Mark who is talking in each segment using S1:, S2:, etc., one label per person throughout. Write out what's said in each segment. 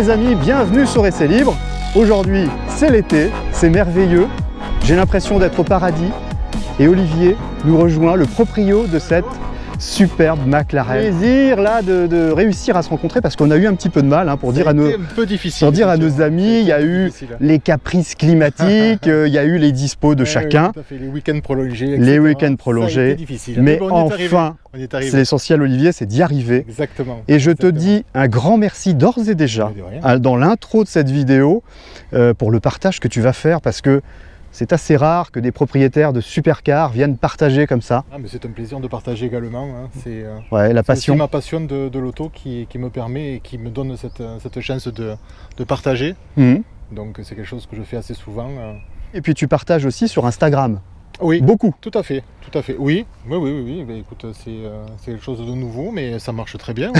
S1: les amis, bienvenue sur Essai Libre. Aujourd'hui, c'est l'été, c'est merveilleux. J'ai l'impression d'être au paradis. Et Olivier nous rejoint, le proprio de cette superbe McLaren. Plaisir là de réussir à se rencontrer parce qu'on a eu un petit peu de mal hein, pour dire à nos amis, il y a eu les caprices climatiques, il y a eu les dispos de chacun.
S2: Tout à fait, les week-ends prolongés, etc.
S1: Les week-ends prolongés.
S2: Mais
S1: bon,
S2: enfin,
S1: c'est l'essentiel Olivier, c'est d'y arriver.
S2: Exactement.
S1: Et je te dis un grand merci d'ores et déjà dans l'intro de cette vidéo pour le partage que tu vas faire parce que c'est assez rare que des propriétaires de supercars viennent partager comme ça.
S2: Ah, mais c'est un plaisir de partager également. Hein. C'est
S1: la passion.
S2: C'est ma passion de l'auto qui me permet et qui me donne cette chance de partager. Donc c'est quelque chose que je fais assez souvent.
S1: Et puis tu partages aussi sur Instagram.
S2: Oui,
S1: beaucoup.
S2: Tout à fait, tout à fait. Oui. Bah, écoute, c'est quelque chose de nouveau, mais ça marche très bien.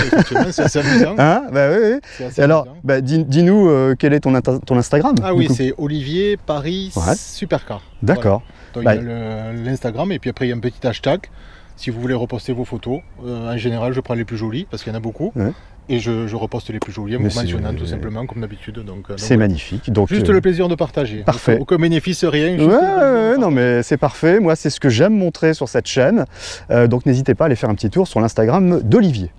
S2: C'est assez amusant.
S1: Hein bah, oui.
S2: Assez
S1: alors, bah, dis-nous quel est ton Instagram.
S2: Ah oui, c'est Olivier Paris Supercar.
S1: D'accord.
S2: Voilà. Il y a l'Instagram et puis après il y a un petit hashtag. Si vous voulez reposter vos photos, en général je prends les plus jolies parce qu'il y en a beaucoup. Ouais. Et je reposte les plus jolies en vous mentionnant tout simplement comme d'habitude. C'est
S1: magnifique. Donc,
S2: juste le plaisir de partager.
S1: Parfait.
S2: Aucun bénéfice, rien.
S1: Non mais c'est parfait. Moi c'est ce que j'aime montrer sur cette chaîne. Donc n'hésitez pas à aller faire un petit tour sur l'Instagram d'Olivier.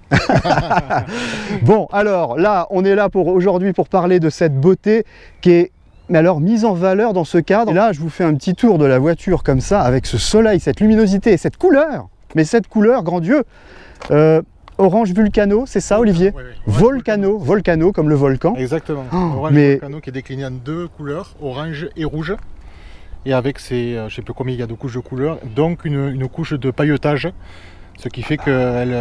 S1: Bon alors là on est là aujourd'hui pour parler de cette beauté qui est mise en valeur dans ce cadre. Et là je vous fais un petit tour de la voiture comme ça avec ce soleil, cette luminosité et cette couleur. Mais cette couleur, grand Dieu, orange Vulcano, c'est ça Olivier?
S2: Oui.
S1: Volcano comme le volcan.
S2: Exactement. Orange Volcano qui est décliné en deux couleurs, orange et rouge. Et avec ces, je ne sais plus combien il y a de couches de couleurs, donc une couche de pailletage. Ce qui fait qu'elle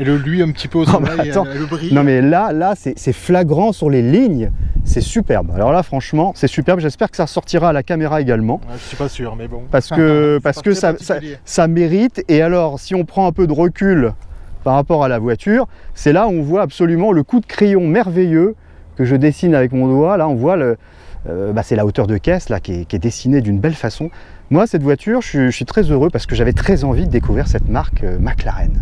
S2: luit un petit peu au soleil, elle brille.
S1: Non mais là c'est flagrant sur les lignes, c'est superbe. Alors là franchement c'est superbe, j'espère que ça sortira à la caméra également.
S2: Ouais, je suis pas sûr mais bon.
S1: Parce que ça mérite. Et alors si on prend un peu de recul par rapport à la voiture, c'est là où on voit absolument le coup de crayon merveilleux que je dessine avec mon doigt. Là on voit c'est la hauteur de caisse là, qui est dessinée d'une belle façon. Moi, cette voiture, je suis très heureux parce que j'avais très envie de découvrir cette marque McLaren.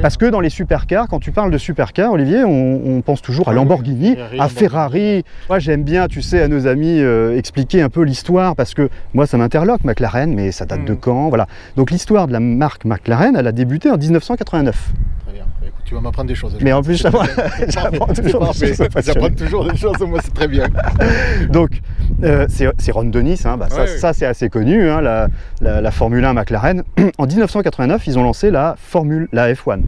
S1: Parce que dans les supercars, quand tu parles de supercars, Olivier, on pense toujours à Lamborghini, à Ferrari. Moi, j'aime bien, tu sais, à nos amis expliquer un peu l'histoire parce que moi, ça m'interloque, McLaren, mais ça date de quand? Voilà. Donc, l'histoire de la marque McLaren, elle a débuté en 1999.
S2: Très bien. Écoute, tu vas m'apprendre des choses.
S1: Mais en plus, j'apprends toujours des choses.
S2: J'apprends toujours des choses, moi, c'est très bien.
S1: Donc, c'est Ron Dennis, hein, ça c'est assez connu, hein, la Formule 1 McLaren. En 1989, ils ont lancé la F1.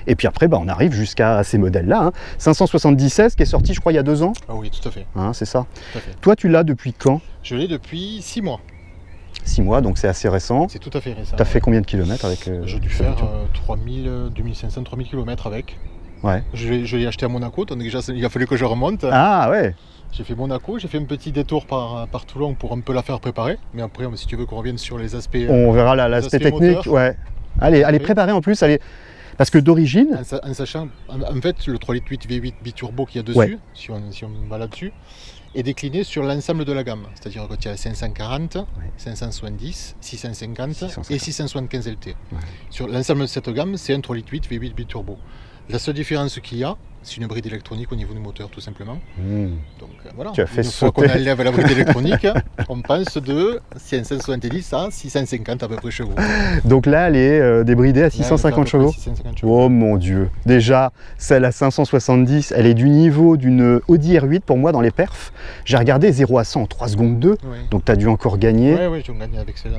S1: Et puis après, on arrive jusqu'à ces modèles-là. Hein. 576 qui est sorti, je crois, il y a 2 ans.
S2: Ah oui, tout à fait.
S1: Hein, c'est ça.
S2: Tout à fait.
S1: Toi, tu l'as depuis quand?
S2: Je l'ai depuis 6 mois.
S1: 6 mois, donc c'est assez récent.
S2: C'est tout à fait récent.
S1: Tu as fait combien de kilomètres avec
S2: J'ai dû faire 2500, 3000 km avec.
S1: Ouais.
S2: Je l'ai acheté à Monaco, donc déjà il a fallu que je remonte.
S1: Ah ouais.
S2: J'ai fait Monaco, j'ai fait un petit détour par Toulon pour un peu la faire préparer. Mais après, si tu veux qu'on revienne sur les aspects...
S1: On verra l'aspect technique, ouais. Elle est préparée en plus, parce que d'origine...
S2: En sachant, en fait, le 3,8 litres V8 biturbo qu'il y a dessus, si on va là-dessus, est décliné sur l'ensemble de la gamme. C'est-à-dire qu'il y a 540, 570, 650 et 675 LT. Ouais. Sur l'ensemble de cette gamme, c'est un 3,8 litres V8 biturbo. La seule différence qu'il y a, c'est une bride électronique au niveau du moteur, tout simplement. Donc voilà,
S1: tu as fait
S2: une fois qu'on enlève la bride électronique, on passe de 570 à 650 à peu près chevaux.
S1: Donc là, elle est débridée à 650 chevaux.
S2: 650 chevaux.
S1: Oh mon Dieu. Déjà, celle à 570, elle est du niveau d'une Audi R8 pour moi dans les perfs. J'ai regardé 0 à 100 en 3 secondes 2, donc tu as dû encore gagner.
S2: Oui, j'ai gagné avec celle-là.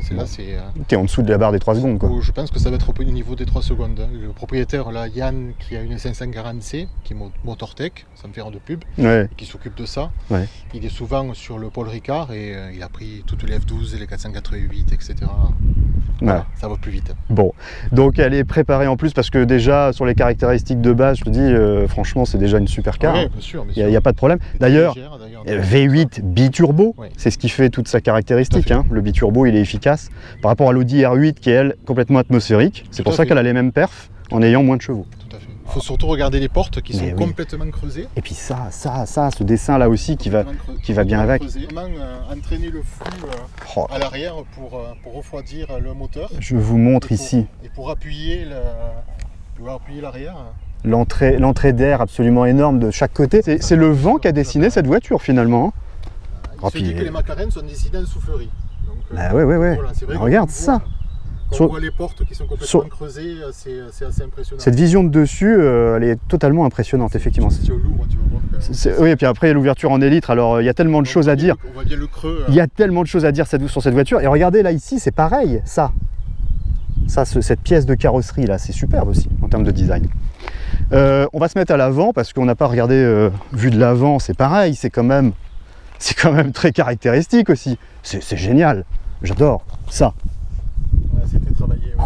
S1: Tu es en dessous de la barre des 3 secondes, quoi.
S2: Je pense que ça va être au niveau des 3 secondes. Le propriétaire, là, Yann, qui a une 540C, qui est Motortech, ça me fait rendre de pub, qui s'occupe de ça. Ouais. Il est souvent sur le Paul Ricard et il a pris toutes les F12 et les 488, etc. Voilà, ça va plus vite.
S1: Bon, donc elle est préparée en plus parce que déjà sur les caractéristiques de base, je te dis, franchement, c'est déjà une supercar.
S2: Oui, bien sûr.
S1: Il n'y a pas de problème. D'ailleurs, V8 biturbo, c'est ce qui fait toute sa caractéristique. Hein. Le biturbo, il est efficace par rapport à l'Audi R8 qui est, elle, complètement atmosphérique. C'est pour ça qu'elle a les mêmes perfs en ayant moins de chevaux.
S2: Tout à fait. Il faut surtout regarder les portes qui sont complètement creusées.
S1: Et puis ce dessin là aussi qui va bien avec.
S2: Entraîner le flux à l'arrière pour refroidir le moteur.
S1: Je vous montre ici.
S2: Et pour appuyer l'arrière,
S1: l'entrée d'air absolument énorme de chaque côté. C'est le vent qui a dessiné cette voiture finalement.
S2: Il se dit que les McLaren sont dessinés en soufflerie.
S1: Ah ouais. Voilà, regarde ça.
S2: Quand on voit les portes qui sont complètement creusées, c'est assez impressionnant.
S1: Cette vision de dessus, elle est totalement impressionnante, effectivement.
S2: Si tu l'ouvres, tu vas voir que...
S1: Oui, et puis après, il y a l'ouverture en élytre, alors il y a tellement de choses à dire.
S2: On voit bien le creux.
S1: Il y a tellement de choses à dire sur cette voiture. Et regardez, là, ici, c'est pareil, ça. Cette pièce de carrosserie, là, c'est superbe aussi, en termes de design. On va se mettre à l'avant, parce qu'on n'a pas regardé vue de l'avant, c'est pareil, c'est quand même très caractéristique aussi. C'est génial, j'adore ça.
S2: C'était travaillé. Ouais.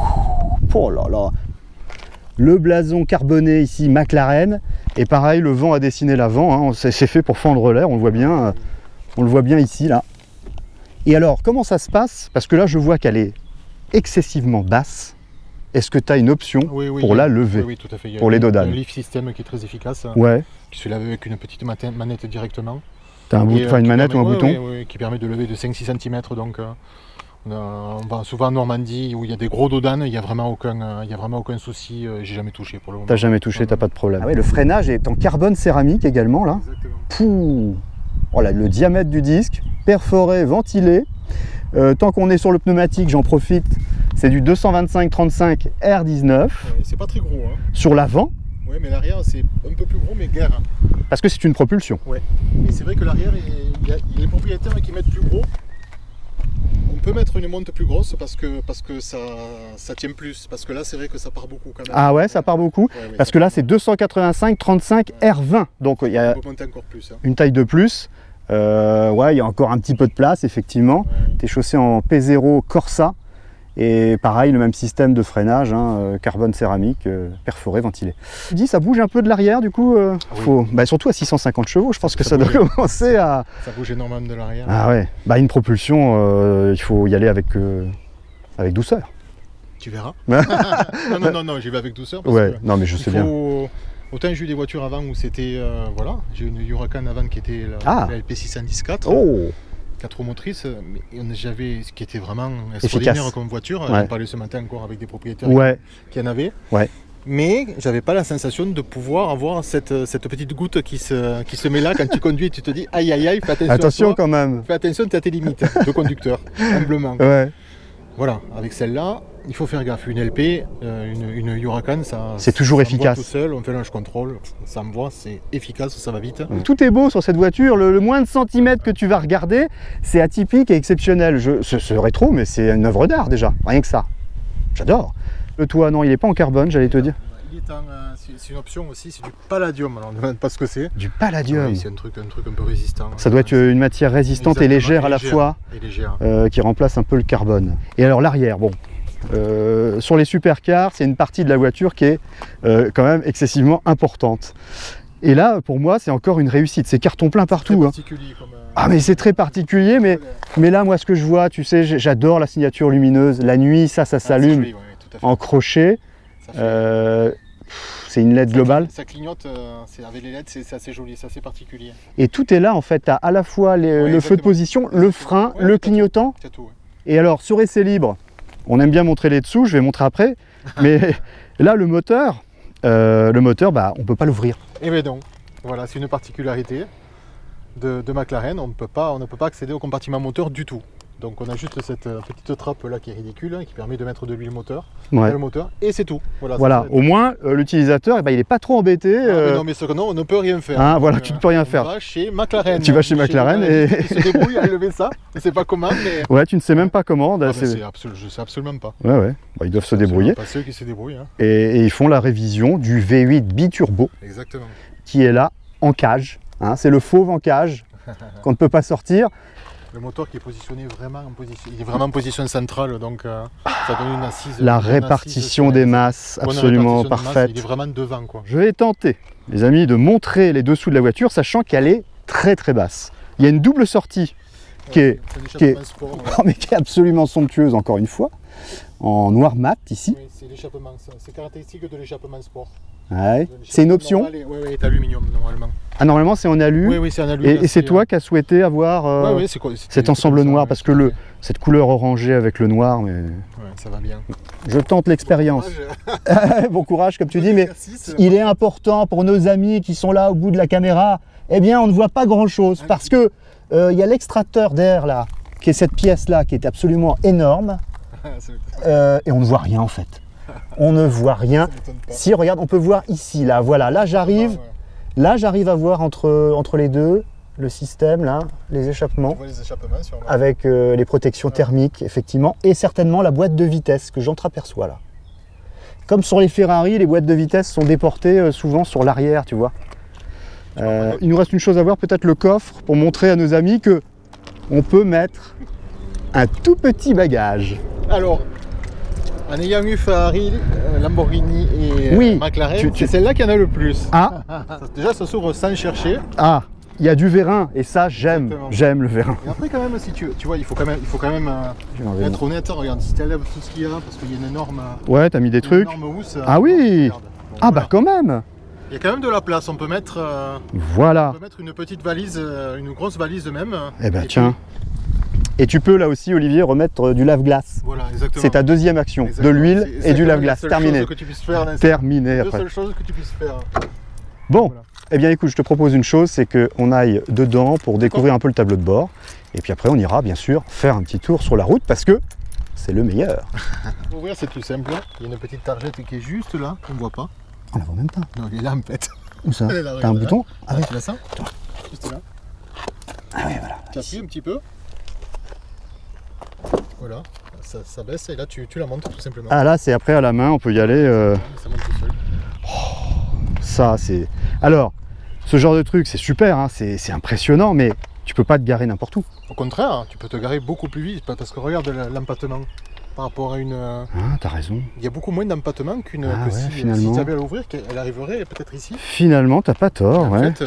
S1: Oh là là. Le blason carboné ici, McLaren. Et pareil, le vent a dessiné l'avant. Hein. C'est fait pour fendre l'air, on le voit bien. On le voit bien ici, là. Et alors, comment ça se passe? Parce que là, je vois qu'elle est excessivement basse. Est-ce que tu as une option pour la lever?
S2: Oui, tout à fait.
S1: Pour les dodanes.
S2: Il y a un lift system qui est très efficace.
S1: Ouais.
S2: Qui se lève avec une petite manette directement.
S1: Tu as une manette ou un bouton?
S2: Oui, qui permet de lever de 5-6 cm. Donc, on va souvent en Normandie où il y a des gros dodanes, il n'y a vraiment aucun souci, j'ai jamais touché pour le moment.
S1: T'as jamais touché, t'as pas de problème. Ah ouais, le freinage est en carbone céramique également là.
S2: Exactement.
S1: Pouh. Voilà, le diamètre du disque, perforé, ventilé. Tant qu'on est sur le pneumatique, j'en profite, c'est du 225-35 R19.
S2: Ouais, c'est pas très gros. Hein.
S1: Sur l'avant.
S2: Oui, mais l'arrière c'est un peu plus gros, mais guère.
S1: Parce que c'est une propulsion.
S2: Ouais. Et c'est vrai que l'arrière, il y a les propriétaires qui mettent plus gros. On peut mettre une monte plus grosse parce que ça tient plus. Parce que là, c'est vrai que ça part beaucoup quand même.
S1: Ah ouais, ça part beaucoup. Ouais, parce que là, c'est 285-35 R20. Donc il y a
S2: encore plus, hein.
S1: Une taille de plus. Ouais, il y a encore un petit peu de place, effectivement. Ouais. Tu es chaussé en P0 Corsa. Et pareil, le même système de freinage, hein, carbone céramique, perforé, ventilé. Tu dis, ça bouge un peu de l'arrière, du coup, surtout à 650 chevaux, je pense que ça doit commencer à...
S2: Ça bouge énormément de l'arrière.
S1: Ah ouais, une propulsion, il faut y aller avec douceur.
S2: Tu verras. non, j'y vais avec douceur. Parce
S1: ouais,
S2: que
S1: non mais je sais bien.
S2: Autant j'ai eu des voitures avant où c'était, voilà, j'ai eu une Huracan avant qui était la LP614.
S1: Oh.
S2: 4 roues motrices, mais j'avais ce qui était vraiment extraordinaire comme voiture. J'en parlais ce matin encore avec des propriétaires qui en avaient.
S1: Ouais.
S2: Mais j'avais pas la sensation de pouvoir avoir cette petite goutte qui se met là quand tu conduis et tu te dis aïe aïe aïe, fais attention.
S1: Attention quand même.
S2: Fais attention, tu as tes limites de conducteur, humblement.
S1: Ouais.
S2: Voilà, avec celle-là, il faut faire gaffe. Une LP, une Huracan,
S1: c'est toujours efficace.
S2: Tout seul, on fait l'ange contrôle, ça me voit, c'est efficace, ça va vite.
S1: Tout est beau sur cette voiture, le moins de centimètres que tu vas regarder, c'est atypique et exceptionnel. Ce rétro, mais c'est une œuvre d'art déjà, rien que ça. J'adore. Le toit, non, il n'est pas en carbone, j'allais te dire.
S2: C'est une option aussi, c'est du palladium, alors on ne demande pas ce que c'est.
S1: Du palladium.
S2: Oui, c'est un truc un peu résistant.
S1: Ça doit être une matière résistante et légère à la fois, qui remplace un peu le carbone. Et alors l'arrière, bon, sur les supercars, c'est une partie de la voiture qui est quand même excessivement importante. Et là, pour moi, c'est encore une réussite, c'est carton plein partout. Ah mais c'est très particulier, mais là, moi, ce que je vois, tu sais, j'adore la signature lumineuse. La nuit, ça s'allume en crochet. C'est une LED globale.
S2: Ça clignote, avec les LED, c'est assez joli, c'est assez particulier.
S1: Et tout est là en fait, tu as à la fois le feu de position, le frein, le clignotant.
S2: Tout,
S1: Et alors sur essai libre, on aime bien montrer les dessous, je vais montrer après, mais là le moteur, on ne peut pas l'ouvrir.
S2: Et bien donc, voilà, c'est une particularité de McLaren, on ne peut pas accéder au compartiment moteur du tout. Donc on a juste cette petite trappe là qui est ridicule, qui permet de mettre de l'huile moteur, dans le moteur, et c'est tout. Voilà, au moins l'utilisateur, il n'est pas trop embêté. Mais non, mais on ne peut rien faire.
S1: Ah, voilà, tu ne peux rien faire.
S2: Tu vas chez McLaren.
S1: Tu vas chez McLaren et...
S2: Ils se débrouillent à lever ça, je ne sais pas comment, mais...
S1: Ouais, tu ne sais même pas comment.
S2: Je ne sais absolument pas.
S1: Ouais, ils doivent se débrouiller.
S2: Pas ceux qui se débrouillent. Hein.
S1: Et ils font la révision du V8 biturbo.
S2: Exactement.
S1: Qui est là, en cage. Hein, c'est le fauve en cage, qu'on ne peut pas sortir.
S2: Le moteur qui est positionné vraiment en position centrale, donc ça donne une assise.
S1: La répartition des masses, absolument parfaite.
S2: Il est vraiment devant, quoi.
S1: Je vais tenter, les amis, de montrer les dessous de la voiture, sachant qu'elle est très très basse. Il y a une double sortie qui est absolument somptueuse, encore une fois, en noir mat ici.
S2: Oui, c'est l'échappement, c'est caractéristique de l'échappement sport.
S1: Ouais. C'est une option?
S2: Oui, oui, c'est aluminium normalement.
S1: Ah, normalement c'est en alu.
S2: Oui, oui, c'est en alu.
S1: Et c'est toi qui as souhaité avoir cet ensemble noir, parce que cette couleur orangée avec le noir, mais...
S2: Ouais, ça va bien.
S1: Je tente l'expérience. Bon courage, comme tu dis, mais il est important pour nos amis qui sont là au bout de la caméra, eh bien on ne voit pas grand-chose, parce que il y a l'extracteur d'air là, qui est cette pièce-là, qui est absolument énorme, et on ne voit rien en fait. On ne voit rien. Si, regarde, on peut voir ici, là, voilà, là j'arrive à voir entre les deux, le système, là, les échappements, avec les protections thermiques, effectivement, et certainement la boîte de vitesse que j'entreaperçois là. Comme sur les Ferrari, les boîtes de vitesse sont déportées souvent sur l'arrière, tu vois. Il nous reste une chose à voir, peut-être le coffre, pour montrer à nos amis que on peut mettre un tout petit bagage.
S2: Alors, en ayant eu Ferrari, Lamborghini et McLaren, c'est celle-là qui en a le plus.
S1: Ah.
S2: Déjà, ça s'ouvre sans chercher.
S1: Ah, il y a du vérin, et ça, j'aime le vérin.
S2: Et après, quand même, si tu vois, il faut quand même être honnête. Regarde, si tu enlèves tout ce qu'il y a, parce qu'il y a une énorme...
S1: Ouais, t'as mis des trucs.
S2: Housse,
S1: ah oui. Ah bah quand même.
S2: Il y a quand même de la place, on peut mettre...
S1: voilà.
S2: On peut mettre une petite valise, une grosse valise même.
S1: Eh ben tiens. Et tu peux là aussi, Olivier, remettre du lave-glace.
S2: Voilà, exactement.
S1: C'est ta deuxième action, de l'huile et du lave-glace. Terminé. Terminé après.
S2: C'est la seule chose que tu puisses faire.
S1: Bon, voilà. Eh bien écoute, je te propose une chose, c'est qu'on aille dedans pour découvrir un peu le tableau de bord. Et puis après, on ira bien sûr faire un petit tour sur la route parce que c'est le meilleur.
S2: Pour ouvrir, c'est tout simple. Il y a une petite targette qui est juste là, on ne voit pas.
S1: On la voit même pas.
S2: Non, elle est là en fait.
S1: Où ça? T'as un bouton?
S2: Ah oui, tu l'as ça? Juste là.
S1: Ah oui, voilà.
S2: Tu appuies un petit peu. Voilà, ça baisse et là tu la montes tout simplement.
S1: Ah là, c'est après à la main, on peut y aller.
S2: Ça monte tout seul.
S1: Oh, ça, c'est... Alors, ce genre de truc, c'est super, hein, c'est impressionnant, mais tu peux pas te garer n'importe où.
S2: Au contraire, tu peux te garer beaucoup plus vite, parce que regarde l'empattement par rapport à une...
S1: Ah, t'as raison.
S2: Il y a beaucoup moins d'empattement qu'une...
S1: si
S2: tu avais à l'ouvrir, elle arriverait peut-être ici.
S1: Finalement, t'as pas tort,
S2: en fait,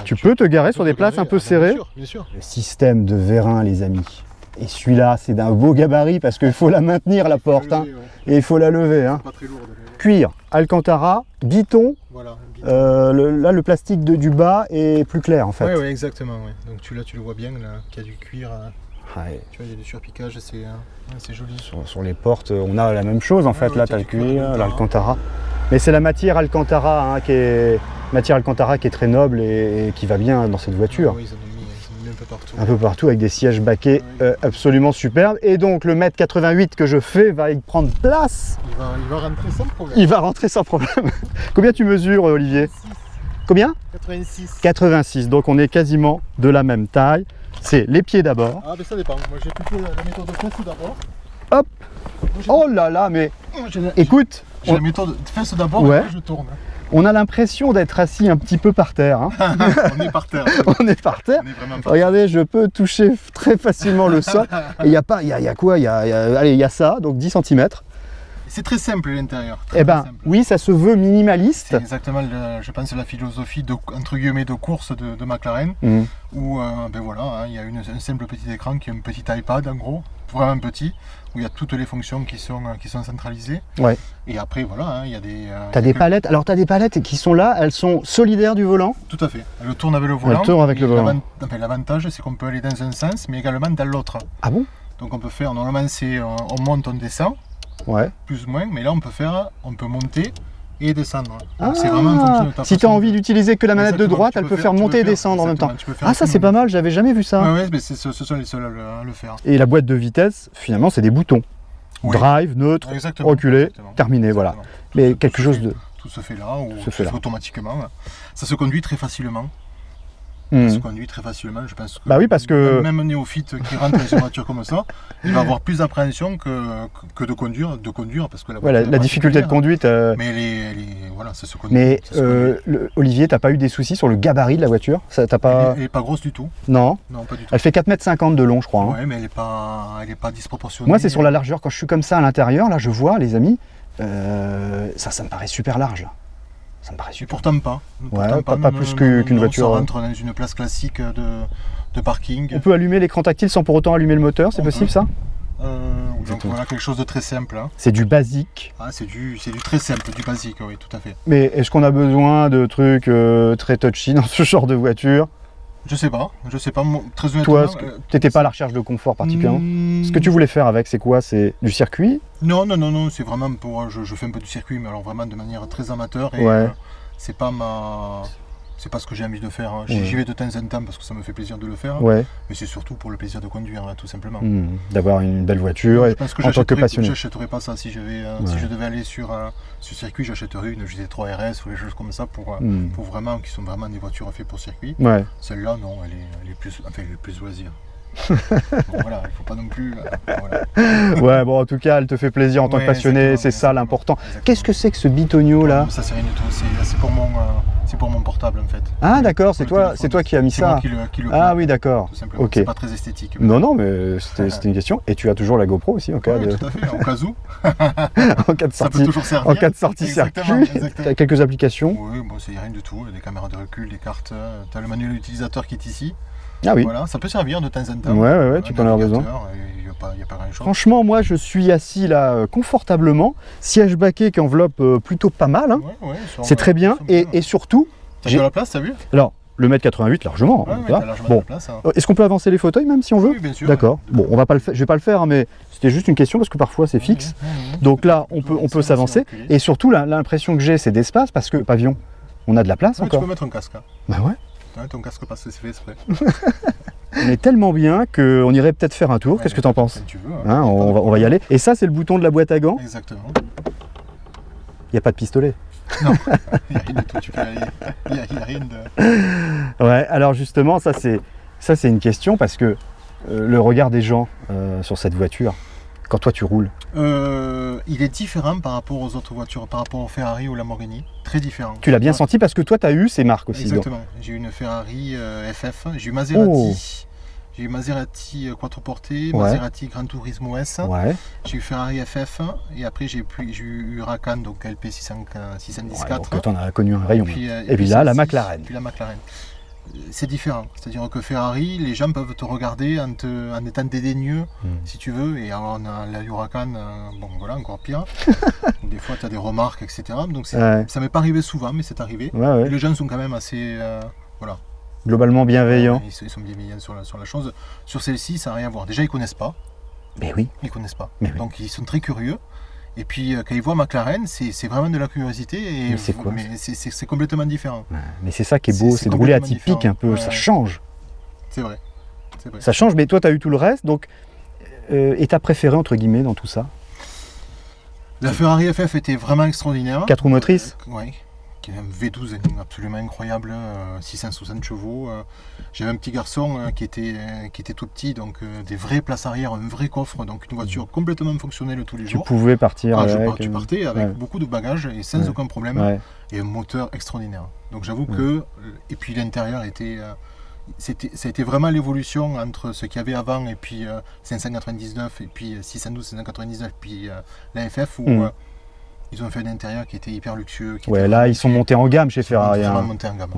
S1: tu peux te garer sur des places un peu serrées.
S2: Bien sûr.
S1: Le système de vérin, les amis. Et celui-là, c'est d'un beau gabarit, parce qu'il faut la maintenir, la porte, hein, et il faut la lever. Hein.
S2: Pas très lourde.
S1: Cuir, Alcantara, Biton.
S2: Voilà.
S1: Là, le plastique du bas est plus clair, en fait.
S2: Oui, exactement. Ouais. Donc là, tu le vois bien, qu'il y a du cuir. Tu vois, il y a du surpiquage, c'est joli.
S1: Sur les portes, on a la même chose, en fait. Là, tu as le cuir, l'Alcantara. Mais c'est la matière Alcantara, hein, qui est très noble et qui va bien dans cette voiture.
S2: Oui, ils en ont mis un peu partout.
S1: Un peu partout, avec des sièges baquets absolument superbes. Et donc, le 1,88 m que je fais va y prendre place.
S2: Il va rentrer sans problème.
S1: Il va rentrer sans problème. Combien tu mesures, Olivier?
S2: 86.
S1: Combien?
S2: 86.
S1: 86, donc on est quasiment de la même taille. C'est les pieds d'abord.
S2: Ah ben ça dépend, moi j'ai plutôt la méthode de fesse d'abord.
S1: Hop. Oh là là, mais écoute,
S2: j'ai la méthode de fesse d'abord et après je tourne.
S1: On a l'impression d'être assis un petit peu par terre. Hein.
S2: On est par terre.
S1: On est par terre.
S2: On est vraiment par
S1: Regardez, je peux toucher très facilement le sol. Et il y a pas, il y a quoi? Allez, il y a ça, donc 10 cm.
S2: C'est très simple à l'intérieur.
S1: Eh ben, oui, ça se veut minimaliste.
S2: C'est exactement, je pense, la philosophie entre guillemets de course de McLaren, où ben voilà, hein, il y a un simple petit écran qui est un petit iPad en gros, vraiment petit, où il y a toutes les fonctions qui sont centralisées. Ouais. Et après voilà, hein, il y a des.
S1: T'as des palettes. Alors t'as des palettes qui sont là, elles sont solidaires du volant.
S2: Tout à fait. Elle tourne avec le volant.
S1: Elle tourne avec le volant.
S2: L'avantage, c'est qu'on peut aller dans un sens, mais également dans l'autre.
S1: Ah bon?
S2: Donc on peut faire, normalement c'est on monte, on descend. Ouais. Plus ou moins, mais là on peut monter et descendre.
S1: C'est vraiment en fonction de ta si tu as envie d'utiliser que la manette de droite, elle peut faire monter et descendre en même temps. Ah ça c'est pas mal, j'avais jamais vu ça.
S2: Ouais, mais ce sont les seuls à le faire.
S1: Et la boîte de vitesse, finalement c'est des boutons. Oui. Drive, neutre, reculer, terminé, voilà. Mais quelque chose de...
S2: Tout se fait là, ou se fait automatiquement. Ça se conduit très facilement. Ça se conduit très facilement, je pense que,
S1: bah oui, parce que
S2: même un néophyte qui rentre dans une voiture comme ça, il va avoir plus d'appréhension que de conduire parce que
S1: la difficulté de conduite.
S2: Mais voilà, ça se conduit.
S1: Mais Olivier, t'as pas eu des soucis sur le gabarit de la voiture? Elle
S2: est pas grosse du tout.
S1: Non.
S2: Non, pas du tout.
S1: Elle fait 4,50 m de long, je crois.
S2: Ouais, mais elle est pas disproportionnée.
S1: Moi, c'est sur la largeur. Quand je suis comme ça à l'intérieur, là, je vois, les amis, ça me paraît super large. Ça me paraît super.
S2: Pourtant pas.
S1: Pas plus qu'une voiture.
S2: On rentre dans une place classique de parking.
S1: On peut allumer l'écran tactile sans pour autant allumer le moteur, c'est possible ça?
S2: Donc voilà quelque chose de très simple. Hein.
S1: C'est du basique.
S2: Ah, c'est du très simple, du basique, oui, tout à fait.
S1: Mais est-ce qu'on a besoin de trucs très touchy dans ce genre de voiture?
S2: Je sais pas, très honnêtement.
S1: Toi, tu n'étais pas à la recherche de confort particulièrement. Ce que tu voulais faire avec, c'est quoi? C'est du circuit?
S2: Non, c'est vraiment pour... Je fais un peu du circuit, mais alors vraiment de manière très amateur. Et c'est pas ce que j'ai envie de faire. Hein. J'y vais de temps en temps parce que ça me fait plaisir de le faire. Mais c'est surtout pour le plaisir de conduire, hein, tout simplement.
S1: D'avoir une belle voiture et en tant que passionné.
S2: Je n'achèterais pas ça si je devais aller sur circuit, j'achèterais une GT3 RS ou des choses comme ça pour vraiment, qui sont vraiment des voitures faites pour circuit. Celle-là, non, elle est plus loisir. Bon, voilà, il faut pas non plus. Voilà.
S1: Ouais, bon, en tout cas, elle te fait plaisir en tant que passionné, c'est ça l'important. Qu'est-ce que c'est que ce bitonio là?
S2: Ça, c'est rien du tout, c'est pour mon portable en fait.
S1: Ah, d'accord, c'est toi qui as mis ça.
S2: Qui le
S1: ah, oui, d'accord.
S2: Ok. C'est pas très esthétique.
S1: Non, mais c'était une question. Et tu as toujours la GoPro aussi en cas de.
S2: Tout à fait, en cas où.
S1: En cas de sortie.
S2: Ça peut toujours servir.
S1: En cas de sortie circuit. Tu as quelques applications?
S2: Oui, bon, c'est rien du tout. Des caméras de recul, des cartes. Tu as le manuel utilisateur qui est ici.
S1: Ah oui.
S2: Voilà, ça peut servir de temps en temps.
S1: Ouais, tu peux en avoir besoin.
S2: Il n'y a pas grand-chose.
S1: Franchement, moi, je suis assis là confortablement. Siège baquet qui enveloppe plutôt pas mal. Hein. C'est très bien. Et surtout...
S2: T'as de la place, t'as vu?
S1: Alors, le mètre 88 largement.
S2: Largement de place, hein.
S1: Est-ce qu'on peut avancer les fauteuils même si on veut?
S2: Oui, bien sûr.
S1: D'accord. Bon, on va pas le faire. Je vais pas le faire, hein, mais c'était juste une question parce que parfois c'est fixe. Donc là, on peut s'avancer. Et surtout, l'impression que j'ai, c'est d'espace parce que pavillon, on a de la place encore.
S2: Tu peux mettre un casque. Hein.
S1: Bah ouais.
S2: Ton casque passe, c'est fait exprès.
S1: On est tellement bien qu'on irait peut-être faire un tour. Qu'est-ce que tu en penses?
S2: Tu veux,
S1: hein, on va y aller. Et ça, c'est le bouton de la boîte à gants?
S2: Exactement.
S1: Il n'y a pas de pistolet?
S2: Non, il n'y a rien du tout. Il n'y a rien de...
S1: Ouais, alors justement, ça c'est une question parce que le regard des gens sur cette voiture, quand toi tu roules,
S2: il est différent par rapport aux autres voitures, par rapport au Ferrari ou Lamborghini, très différent.
S1: Tu l'as bien senti parce que toi tu as eu ces marques aussi.
S2: Exactement, j'ai eu une Ferrari FF, j'ai eu Maserati, j'ai eu Maserati Quattroporte, Maserati Gran Turismo S, j'ai eu Ferrari FF et après j'ai eu Huracan, donc LP 614.
S1: Donc tu en as connu un rayon. Et puis là, la McLaren.
S2: Puis la McLaren. C'est différent, c'est-à-dire que Ferrari, les gens peuvent te regarder en étant dédaigneux, si tu veux, et alors on a la Huracan, bon voilà, encore pire. Des fois tu as des remarques, etc. Donc ça m'est pas arrivé souvent, mais c'est arrivé. Les gens sont quand même assez, voilà.
S1: Globalement bienveillants.
S2: Ils sont bienveillants sur la chose. Sur celle-ci, ça n'a rien à voir. Déjà, ils connaissent pas.
S1: Mais oui.
S2: Ils connaissent pas. Donc ils sont très curieux. Et puis quand ils voient McLaren, c'est vraiment de la curiosité. Et
S1: c'est quoi?
S2: Mais c'est complètement différent.
S1: Mais c'est ça qui est beau, c'est de rouler atypique un peu, ça change.
S2: C'est vrai.
S1: Ça change, mais toi tu as eu tout le reste, donc et t'as préféré entre guillemets dans tout ça?
S2: La Ferrari FF était vraiment extraordinaire.
S1: 4 roues motrices?
S2: Oui. Qui est un V12 absolument incroyable, 660 chevaux. J'avais un petit garçon qui était tout petit, donc des vraies places arrière, un vrai coffre, donc une voiture complètement fonctionnelle tous les jours.
S1: Tu pouvais partir avec...
S2: Tu partais avec beaucoup de bagages et sans aucun problème, et un moteur extraordinaire. Donc j'avoue que... Et puis l'intérieur était... ça a été vraiment l'évolution entre ce qu'il y avait avant et puis 599 et puis 612, 599 puis la FF où ils ont fait un intérieur qui était hyper luxueux.
S1: Là ils sont montés en gamme chez Ferrari.
S2: Ils sont vraiment montés en gamme.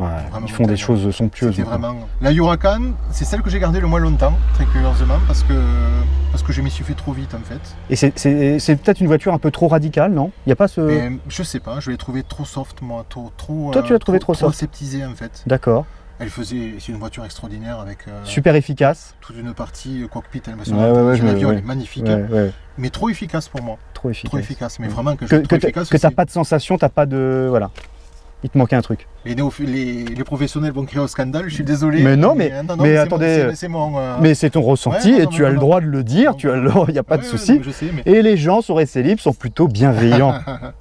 S1: Ils font des choses somptueuses.
S2: Vraiment... La Huracan, c'est celle que j'ai gardée le moins longtemps, très curieusement, parce que je m'y suis fait trop vite en fait.
S1: Et c'est peut-être une voiture un peu trop radicale, non? Il n'y a pas ce...
S2: Mais, je sais pas, je l'ai trouvé trop soft moi, trop...
S1: Toi tu l'as trouvé trop soft?
S2: Trop aseptisé en fait.
S1: D'accord.
S2: C'est une voiture extraordinaire avec
S1: super efficace.
S2: Toute une partie cockpit, elle est magnifique, mais trop efficace pour moi.
S1: Trop efficace,
S2: mais vraiment
S1: que t'as pas de sensation, t'as pas de voilà. Il te manquait un truc.
S2: Les professionnels vont crier au scandale, je suis désolé.
S1: Mais non, mais attendez, mais c'est ton ressenti et tu as le droit de le dire, il n'y a pas de souci. Et les gens sur Essai Libre sont plutôt bienveillants.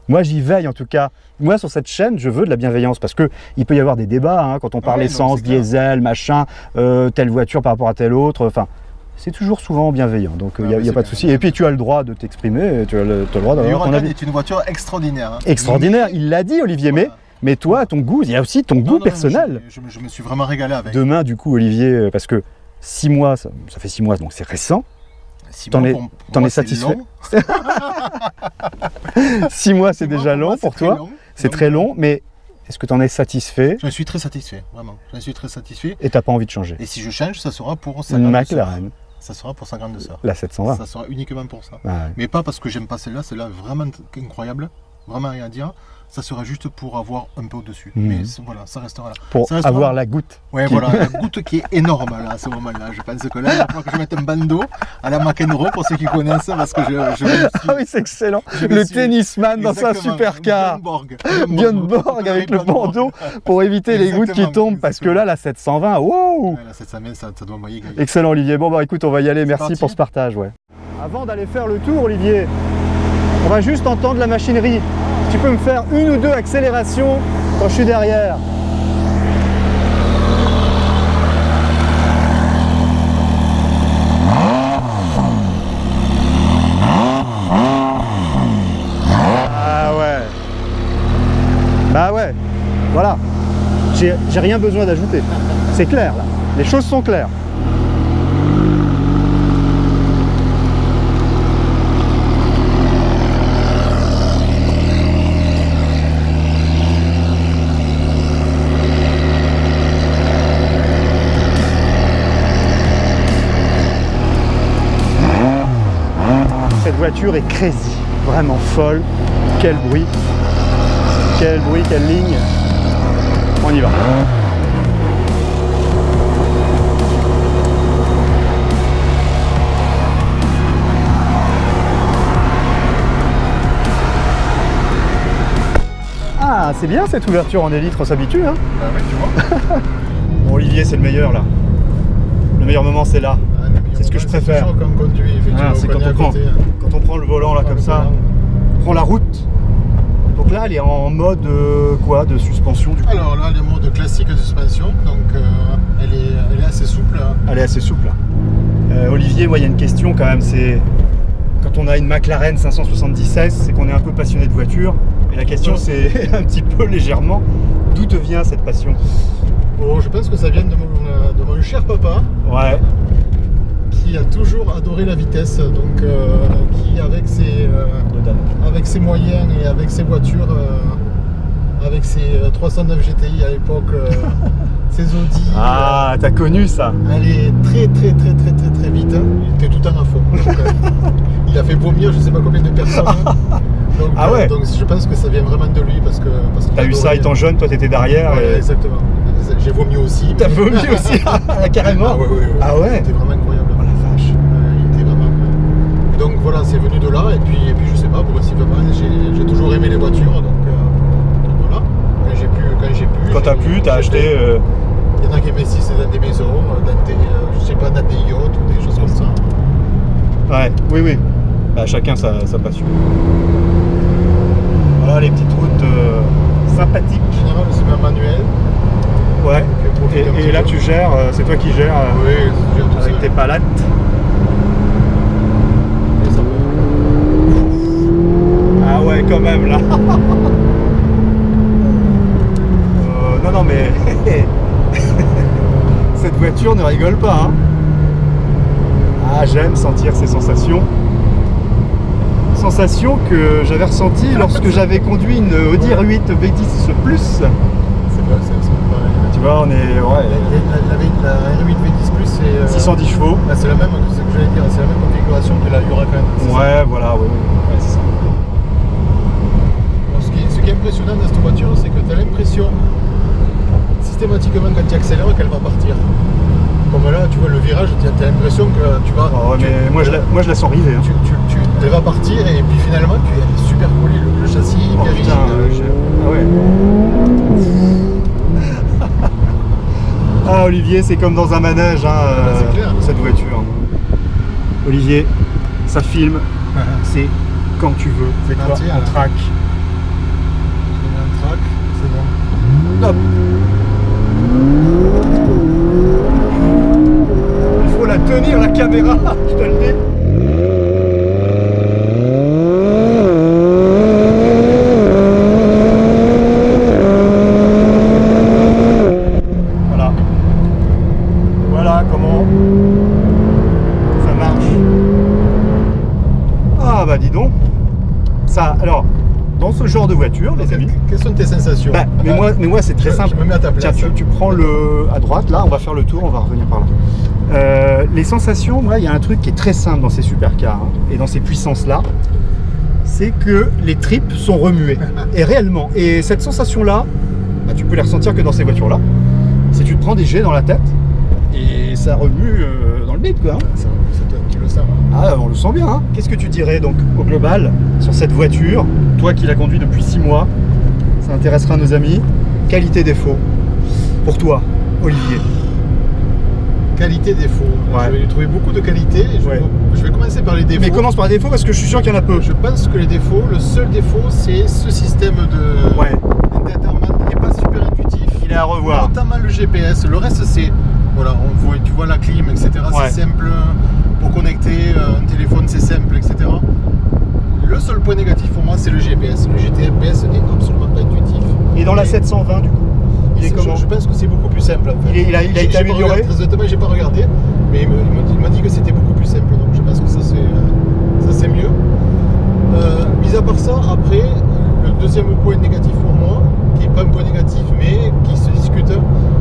S1: Moi j'y veille en tout cas. Moi sur cette chaîne, je veux de la bienveillance parce qu'il peut y avoir des débats quand on parle essence, diesel, machin, telle voiture par rapport à telle autre. Enfin, c'est toujours souvent bienveillant, donc il n'y a pas de souci. Et puis tu as le droit de t'exprimer, tu as le droit d'avoir ton avis.
S2: C'est une voiture extraordinaire.
S1: Extraordinaire, il l'a dit Olivier, mais toi, ton goût, il y a aussi ton goût personnel.
S2: Je me suis vraiment régalé avec.
S1: Demain, du coup, Olivier, parce que 6 mois, ça fait 6 mois, donc c'est récent. T'en es satisfait? 6 mois, c'est déjà long pour toi. C'est très long, mais est-ce que tu en es satisfait?
S2: Je suis très satisfait, vraiment. Je suis très satisfait.
S1: Et tu n'as pas envie de changer?
S2: Et si je change, ça sera pour
S1: une McLaren.
S2: Ça sera pour sa grande sœur.
S1: La 720.
S2: Ça sera uniquement pour ça.
S1: Ouais.
S2: Mais pas parce que j'aime pas celle-là est vraiment incroyable. Vraiment rien à dire. Ça sera juste pour avoir un peu au-dessus. Mais voilà, ça restera là.
S1: Pour
S2: ça restera
S1: avoir la goutte.
S2: Ouais, voilà, la goutte qui est énorme là, à ce moment-là. Je pense que là, il va falloir que je mette un bandeau à la McEnroe pour ceux qui connaissent, parce que
S1: Ah oui, c'est excellent. Le tennisman dans sa supercar. Björn Borg avec le bandeau pour éviter les gouttes qui tombent. Parce que là, la 720, wow.
S2: Ouais, la 720, ça doit moyen gagner.
S1: Excellent, Olivier. Bon, bah écoute, on va y aller. Merci pour ce partage. Ouais. Avant d'aller faire le tour, Olivier, on va juste entendre la machinerie. Tu peux me faire une ou deux accélérations quand je suis derrière. Ah ouais. Bah ouais. Voilà. J'ai rien besoin d'ajouter. C'est clair là. Les choses sont claires. Cette voiture est crazy, vraiment folle. Quel bruit, quelle ligne. On y va. Ah, c'est bien cette ouverture en élytre, on s'habitue, hein.
S2: Bah ouais, tu vois.
S1: Bon, Olivier, c'est le meilleur là. Le meilleur moment, c'est là. C'est ce que je préfère.
S2: Quand on conduit, effectivement,
S1: c'est quand on prend le volant là comme ça, on prend la route. Donc là, elle est en mode quoi, de suspension du coup.
S2: Alors là, elle est en mode classique de suspension, donc elle est assez souple.
S1: Elle est assez souple. Olivier, moi, il y a une question quand même. C'est quand on a une McLaren 576, c'est qu'on est un peu passionné de voiture. Et la question, c'est un petit peu légèrement, d'où te vient cette passion?
S2: Bon, je pense que ça vient de mon cher papa.
S1: Ouais.
S2: Qui a toujours adoré la vitesse, donc qui avec ses moyens et avec ses voitures, avec ses 309 GTI à l'époque, ses Audi.
S1: Ah, t'as connu ça?
S2: Elle est très vite. Il était tout le temps à fond. Donc, il a fait vomir je sais pas combien de personnes. Donc,
S1: ah ouais.
S2: Donc je pense que ça vient vraiment de lui parce que
S1: t'as eu ça étant jeune, toi t'étais derrière.
S2: Ouais, exactement. J'ai vomi aussi.
S1: T'as vomi aussi? Carrément?
S2: Ah ouais.
S1: Ah ouais.
S2: C'était vraiment incroyable.
S1: Oh la vache.
S2: Il était vraiment. Donc voilà, c'est venu de là et puis je sais pas progressivement j'ai toujours aimé les voitures donc voilà. Quand t'as pu,
S1: t'as acheté.
S2: Il y en a qui investissent dans des maisons, dans des je sais pas, dans des yachts ou des choses comme ça.
S1: Ouais, oui. Bah, chacun sa passion. Voilà les petites routes sympathiques.
S2: En général, c'est un manuel.
S1: Ouais. Et là, tu gères, c'est toi qui gères
S2: oui, je gère tout
S1: avec
S2: ça.
S1: tes palettes.
S2: Et ça
S1: Ah ouais, quand même là. Non, mais cette voiture ne rigole pas. Hein. Ah, j'aime sentir ces sensations. Sensations que j'avais ressenties lorsque j'avais conduit une Audi R8 V10 Plus.
S2: C'est pareil.
S1: Tu vois, on est. Ouais.
S2: La R8 V10 c'est
S1: 610 chevaux.
S2: C'est la même, c'est ce que j'allais dire, c'est la même configuration que la Huracan.
S1: Ouais, voilà, ouais, c'est ça.
S2: Bon, ce qui est impressionnant dans cette voiture, c'est que tu as l'impression systématiquement quand tu accélères qu'elle va partir. Comme là, tu vois le virage, tu as l'impression que tu vas.
S1: Oh, ouais, mais moi je la sens river. Hein.
S2: Elle va partir et puis finalement elle est super collée, le châssis est hyper rigide.
S1: Ah ouais. Ah Olivier, c'est comme dans un manège, hein, cette voiture. Olivier, ça filme, c'est quand tu veux. C'est quoi en track.
S2: Je mets un track, c'est bon.
S1: Hop. Il faut la tenir la caméra, je te le dis. Voilà comment ça marche. Ah bah dis donc. Ça, alors, dans ce genre de voiture, les amis.
S2: Quelles sont tes sensations?
S1: Bah, mais moi c'est très simple.
S2: Je me mets à ta place.
S1: Tiens, tu prends le à droite, là, on va faire le tour, on va revenir par là. les sensations, moi, il y a un truc qui est très simple dans ces supercars et dans ces puissances-là, c'est que les tripes sont remuées, et réellement. Et cette sensation-là, bah, tu peux les ressentir que dans ces voitures-là. Si tu te prends des jets dans la tête, et ça remue dans le bide, quoi.
S2: Tu le sens.
S1: Ah, on le sent bien. Qu'est-ce que tu dirais donc au global sur cette voiture, toi qui l'as conduit depuis 6 mois, ça intéressera nos amis. Qualité défaut pour toi, Olivier.
S2: Qualité défaut.
S1: Ouais.
S2: Je vais lui trouver beaucoup de qualités. Je vais commencer par les défauts.
S1: Mais commence par les défauts parce que je suis sûr qu'il y en a peu.
S2: Je pense que les défauts, le seul défaut, c'est ce système d'entertainment qui n'est pas super intuitif.
S1: Il est à revoir.
S2: Notamment le GPS. Le reste, c'est voilà, tu vois la clim, etc.
S1: Ouais.
S2: C'est simple. Pour connecter un téléphone, c'est simple, etc. Le seul point négatif pour moi, c'est le GPS. Le GPS n'est absolument pas intuitif.
S1: Et dans la 720 du coup, il est comment?
S2: Je pense que c'est beaucoup plus simple. En fait.
S1: Il a été amélioré.
S2: Très honnêtement, j'ai pas regardé, mais il m'a dit que c'était beaucoup plus simple. Donc je pense que ça c'est mieux. Mis à part ça, après, le deuxième point négatif pour moi, qui n'est pas un point négatif, mais qui se discute,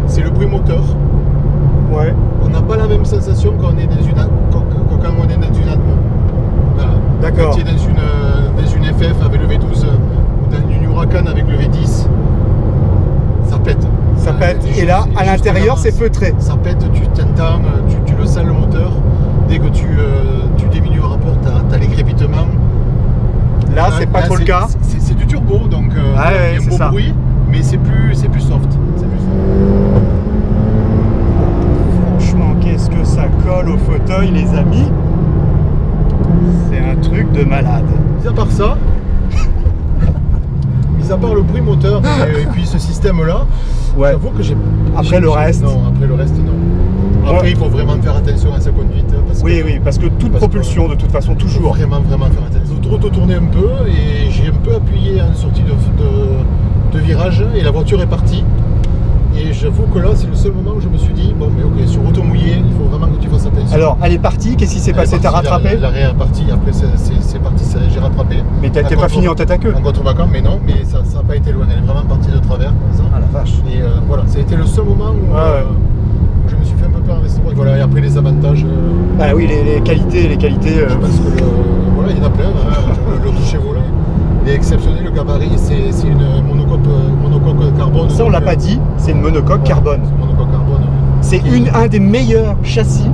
S2: c'est le bruit moteur.
S1: Ouais.
S2: On n'a pas la même sensation quand on est dans une Atmo. Voilà.
S1: D'accord.
S2: Quand tu es dans une FF avec le V12 ou dans une Huracan avec le V10, ça pète.
S1: Ça pète. Et là, à l'intérieur, c'est feutré.
S2: Ça pète, tu t'entends, tu le sens le moteur. Dès que tu diminues le rapport, tu as les crépitements.
S1: Là, c'est pas trop le cas.
S2: C'est du turbo, donc il y a un beau bruit, mais c'est plus soft.
S1: Franchement, qu'est-ce que ça colle au fauteuil, les amis. C'est un truc de malade.
S2: Mis à part ça, mis à part le bruit moteur et puis ce système-là, j'avoue que j'ai...
S1: Après le reste,
S2: non. Après, il faut vraiment faire attention à sa conduite.
S1: Parce que toute propulsion, de toute façon, toujours.
S2: Vraiment faire attention. L'autoroute tournait un peu et j'ai un peu appuyé à une sortie de virage et la voiture est partie. Et j'avoue que là, c'est le seul moment où je me suis dit, bon, mais ok, sur auto mouillé, il faut vraiment que tu fasses attention.
S1: Alors, elle est partie, qu'est-ce qui s'est passé? T'as rattrapé?
S2: L'arrêt est parti, après c'est parti, j'ai rattrapé.
S1: Mais t'es pas fini en tête à queue?
S2: En contre-vacant, mais non, mais ça n'a pas été loin, elle est vraiment partie de travers, comme ça.
S1: Ah la vache.
S2: Et voilà, ça a été le seul moment où je me suis fait un peu peur avec cette voiture. Voilà, et après les avantages.
S1: Ah oui, les qualités.
S2: Je pense que voilà, il y en a plein. Le toucher volant, il est exceptionnel, le gabarit, c'est une monocoque carbone.
S1: Ça, on l'a pas dit, c'est une monocoque carbone.
S2: Monocoque carbone.
S1: C'est un des meilleurs châssis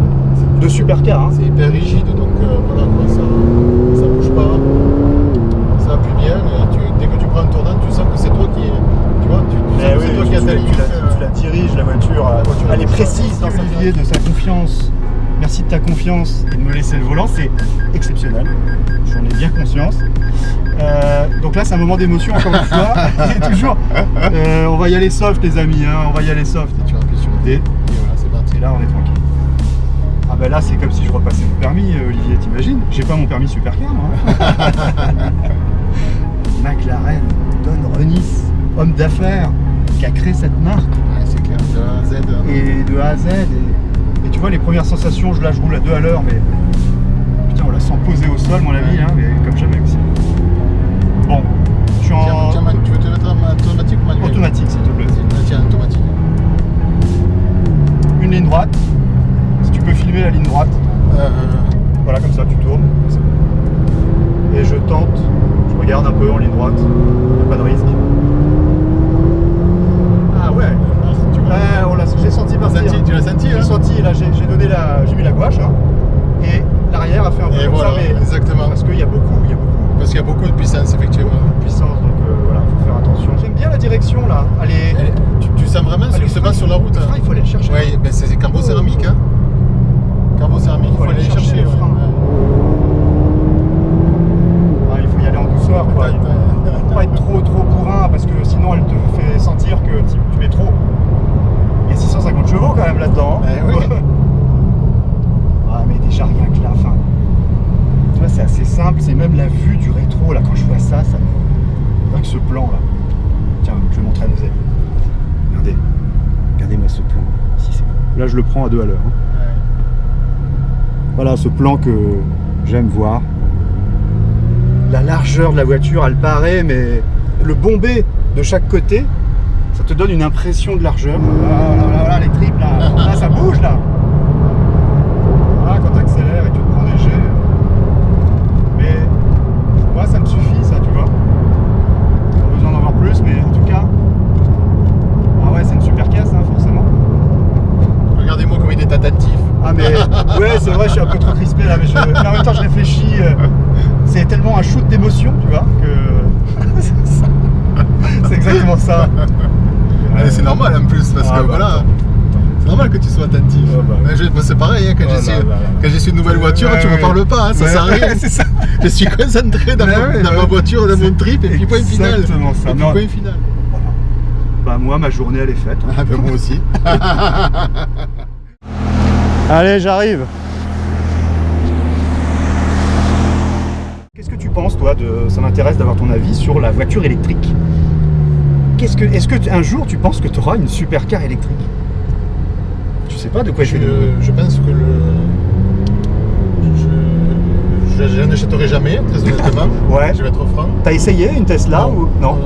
S1: de supercar.
S2: C'est hyper rigide, donc voilà, quoi, ça bouge pas, ça appuie bien. Et dès que tu prends un tournant, tu sens que c'est toi qui, tu vois, c'est toi qui as ta ligne.
S1: Tu la diriges, la voiture, elle est précise dans Olivier, de sa confiance. Merci de ta confiance et de me laisser le volant, c'est exceptionnel. J'en ai bien conscience. Donc là, c'est un moment d'émotion encore une fois. Et toujours, on va y aller soft, les amis. On va y aller soft.
S2: Et tu appuies sur le D. Et voilà, c'est parti.
S1: Et là, on est tranquille. Ah ben là, c'est comme si je repassais mon permis, Olivier. T'imagines? J'ai pas mon permis supercar, moi. McLaren, Don Renis, homme d'affaires, qui a créé cette marque.
S2: Ouais, c'est clair. De A à Z.
S1: Et de A à Z. Et tu vois, les premières sensations, je roule à 2 à l'heure, mais putain, on la sent posée au sol, mon avis, mais comme jamais aussi. Bon, je suis en...
S2: Tiens, tu veux te mettre en automatique ou manuel?
S1: Automatique, s'il te plaît.
S2: Tiens, automatique.
S1: Une ligne droite. Si tu peux filmer la ligne droite. Voilà, comme ça, tu tournes. Et je tente, je regarde un peu en ligne droite. Il n'y a pas de risque. Ah ouais. J'ai senti partir.
S2: Tu l'as senti,
S1: J'ai senti, là j'ai mis la gouache, et l'arrière a fait un peu comme
S2: voilà,
S1: ça, mais
S2: exactement.
S1: parce qu'il y a beaucoup.
S2: Parce qu'il y a beaucoup de puissance, effectivement.
S1: Puissance, donc voilà, il faut faire attention. J'aime bien la direction là.
S2: Tu sens vraiment ce qui se passe sur la route.
S1: Le frein, il faut aller le chercher.
S2: Ouais, ben c'est carbo céramique. Carbo céramique, il faut aller chercher
S1: le frein. Il faut y aller en douceur, quoi. Il faut pas être trop bourrin, parce que sinon elle te fait sentir que tu mets trop. Il y a 650 chevaux quand même là-dedans.
S2: Oui.
S1: Ah, mais déjà rien que là, enfin, tu vois, c'est assez simple, c'est même la vue du rétro là, quand je vois ça me... Rien que ce plan là. Tiens, je vais montrer à nos amis. Regardez-moi ce plan. Si, c'est bon. Là, je le prends à 2 à l'heure.
S2: Ouais.
S1: Voilà ce plan que j'aime voir. La largeur de la voiture, elle paraît, mais le bombé de chaque côté, ça te donne une impression de largeur. Voilà, les triples là, ça bouge là. Ah mais ouais, c'est vrai, je suis un peu trop crispé là, mais en même temps je réfléchis. C'est tellement un shoot d'émotion, tu vois, que c'est exactement ça.
S2: C'est normal en plus, parce que voilà, c'est normal que tu sois attentif. C'est pareil, hein, quand j'ai su une nouvelle voiture, tu me parles pas, hein, ça sert à rien. Ça. Je suis concentré dans ma voiture, dans mon trip, et puis point final.
S1: Exactement ça.
S2: Point final.
S1: Voilà. Bah moi, ma journée elle est faite. Hein.
S2: Ah bah moi aussi.
S1: Allez, j'arrive. Qu'est-ce que tu penses, toi, ça m'intéresse d'avoir ton avis sur la voiture électrique. Est-ce que un jour tu penses que tu auras une supercar électrique? Je sais pas de quoi je
S2: pense que je n'achèterai jamais, très honnêtement.
S1: Ouais.
S2: Je vais être franc.
S1: T'as essayé une Tesla ou non?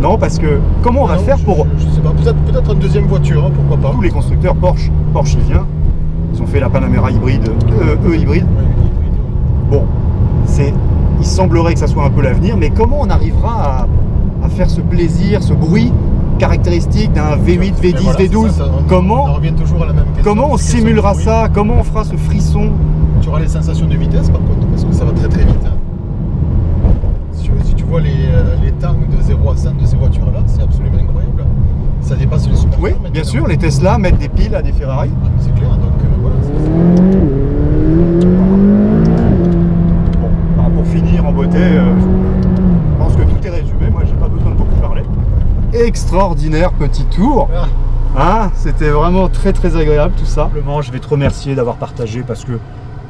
S1: Non, parce que comment on va faire pour...
S2: Je sais pas, peut-être une deuxième voiture, pourquoi pas.
S1: Tous les constructeurs Porsche il vient, ils ont fait la Panamera hybride, hybride. Bon, il semblerait que ça soit un peu l'avenir, mais comment on arrivera à faire ce plaisir, ce bruit caractéristique d'un V8, V10, voilà, V12
S2: on revient toujours à la même question.
S1: Comment on simulera ça? Comment on fera ce frisson?
S2: Tu auras les sensations de vitesse par contre, parce que ça va très très vite. Hein. Si tu vois les temps de 0 à 100 de ces voitures-là, c'est absolument incroyable. Ça dépasse les supercars.
S1: Oui, bien sûr, les Tesla mettent des piles à des Ferrari.
S2: Ah, c'est clair, donc voilà.
S1: Bon, pour finir en beauté, je pense que tout est résumé. Moi, j'ai pas besoin de beaucoup parler. Extraordinaire petit tour. Hein, c'était vraiment très très agréable tout ça. Simplement, je vais te remercier d'avoir partagé parce que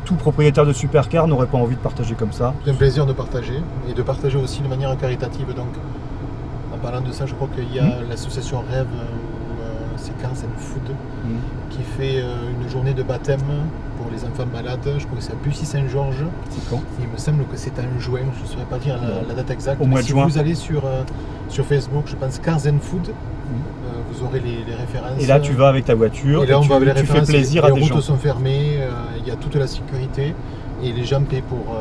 S1: tout propriétaire de supercar n'aurait pas envie de partager comme ça.
S2: C'est un plaisir de partager et de partager aussi de manière caritative. Donc, en parlant de ça, je crois qu'il y a l'association Rêve, c'est Cars and Food, qui fait une journée de baptême pour les enfants malades. Je crois que c'est à Bussy-Saint-Georges.
S1: C'est quand?
S2: Il me semble que c'est en juin, je ne saurais pas dire la date exacte.
S1: Au mois de juin.
S2: Si vous allez sur Facebook, je pense Cars and Food, vous aurez les références.
S1: Et là, tu vas avec ta voiture et, tu fais plaisir à des gens.
S2: Les routes sont fermées, il y a toute la sécurité et les gens paient pour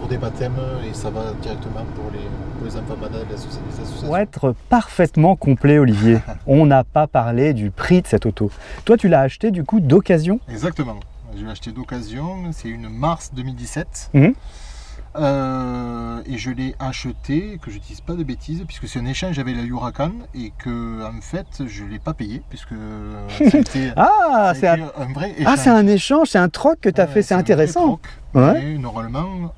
S2: des baptêmes et ça va directement pour les enfants malades des associations.
S1: Pour être parfaitement complet, Olivier, on n'a pas parlé du prix de cette auto. Toi, tu l'as acheté du coup d'occasion?
S2: Exactement. Je l'ai acheté d'occasion, c'est une Mars 2017. Et je l'ai acheté, que je ne dise pas de bêtises, puisque c'est un échange avec la Huracan et que en fait je ne l'ai pas payé puisque c'était
S1: c'est
S2: un vrai échange.
S1: Ah, c'est un échange, c'est un troc que tu as fait, c'est intéressant.
S2: Ouais. Et normalement,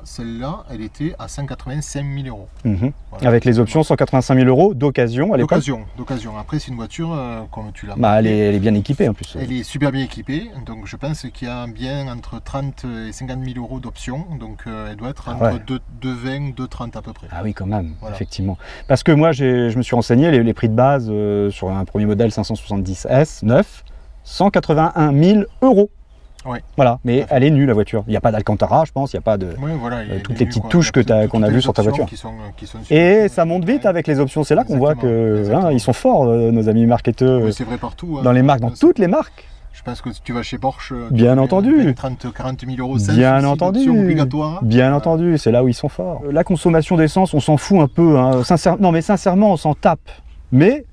S2: celle-là, elle était à 185 000 €.
S1: Voilà. Avec les options 185 000 € d'occasion à l'époque.
S2: D'occasion. Après, c'est une voiture, comme tu l'as
S1: elle est bien équipée en plus.
S2: Elle est super bien équipée, donc je pense qu'il y a bien entre 30 et 50 000 € d'options. Donc elle doit être entre 2,20 2,30 à peu près.
S1: Ah oui, quand même, effectivement. Parce que moi, je me suis renseigné, les prix de base sur un premier modèle 570S 9, 181 000 €.
S2: Ouais,
S1: voilà, mais elle est nue la voiture. Il n'y a pas d'Alcantara, je pense, il n'y a pas de toutes les petites touches qu'on a vues sur ta voiture.
S2: Qui sont
S1: et ça monte vite avec les options. C'est là qu'on voit que ils sont forts, nos amis marketeurs.
S2: C'est vrai partout.
S1: Dans les marques, dans toutes les marques.
S2: Je pense que si tu vas chez Porsche,
S1: bien entendu,
S2: 30-40 000 €,
S1: bien entendu,
S2: obligatoire.
S1: Bien entendu, c'est là où ils sont forts. La consommation d'essence, on s'en fout un peu. Hein. Non, mais sincèrement, on s'en tape. Mais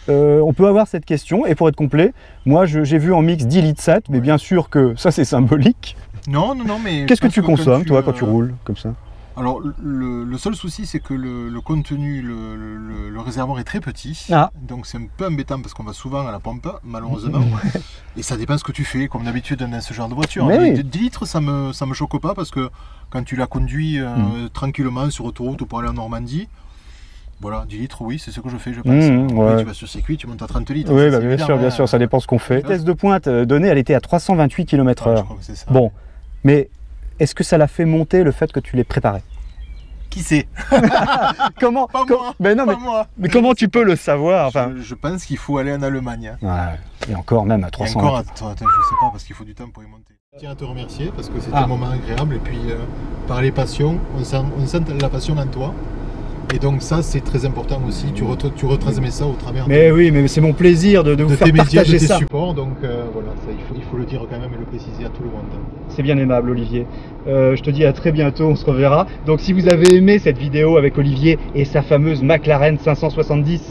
S1: on peut avoir cette question, et pour être complet, moi j'ai vu en mix 10 litres 7, mais bien sûr que ça c'est symbolique.
S2: Non, mais...
S1: Qu'est-ce que tu consommes, toi, quand tu roules comme ça?
S2: Alors, le seul souci, c'est que le contenu, le réservoir est très petit. Donc c'est un peu embêtant parce qu'on va souvent à la pompe, malheureusement. Et ça dépend ce que tu fais, comme d'habitude dans ce genre de voiture. Mais 10 litres, ça me choque pas parce que quand tu la conduis tranquillement sur autoroute ou pour aller en Normandie, voilà, 10 litres, oui, c'est ce que je fais, je pense. Tu vas sur circuit, tu montes à 30 litres.
S1: Oui, bien sûr, ça dépend ce qu'on fait. La vitesse de pointe donnée, elle était à 328 km/h.
S2: Je crois que c'est ça.
S1: Bon, mais est-ce que ça l'a fait monter le fait que tu l'aies préparé?
S2: Qui sait?
S1: Comment?
S2: Pas moi.
S1: Mais comment tu peux le savoir?
S2: Je pense qu'il faut aller en Allemagne.
S1: Et encore même à 300.
S2: Et encore, attends, je sais pas, parce qu'il faut du temps pour y monter. Je tiens à te remercier parce que c'était un moment agréable. Et puis, par les passions, on sent la passion en toi. Et donc ça, c'est très important aussi. Tu retransmets ça au travers
S1: mais c'est mon plaisir de vous faire partager ça.
S2: Supports, donc voilà, ça, il faut le dire quand même et le préciser à tout le monde.
S1: C'est bien aimable, Olivier. Je te dis à très bientôt, on se reverra. Donc si vous avez aimé cette vidéo avec Olivier et sa fameuse McLaren 570S,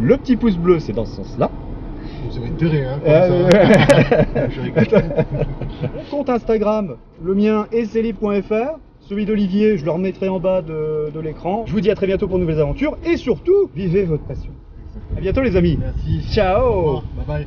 S1: le petit pouce bleu, c'est dans ce sens-là.
S2: Vous avez intérêt, hein, je rigole.
S1: Mon compte Instagram, le mien est céline.fr. Celui d'Olivier, je le remettrai en bas de l'écran. Je vous dis à très bientôt pour de nouvelles aventures et surtout, vivez votre passion. A bientôt les amis.
S2: Merci.
S1: Ciao.
S2: Bye bye.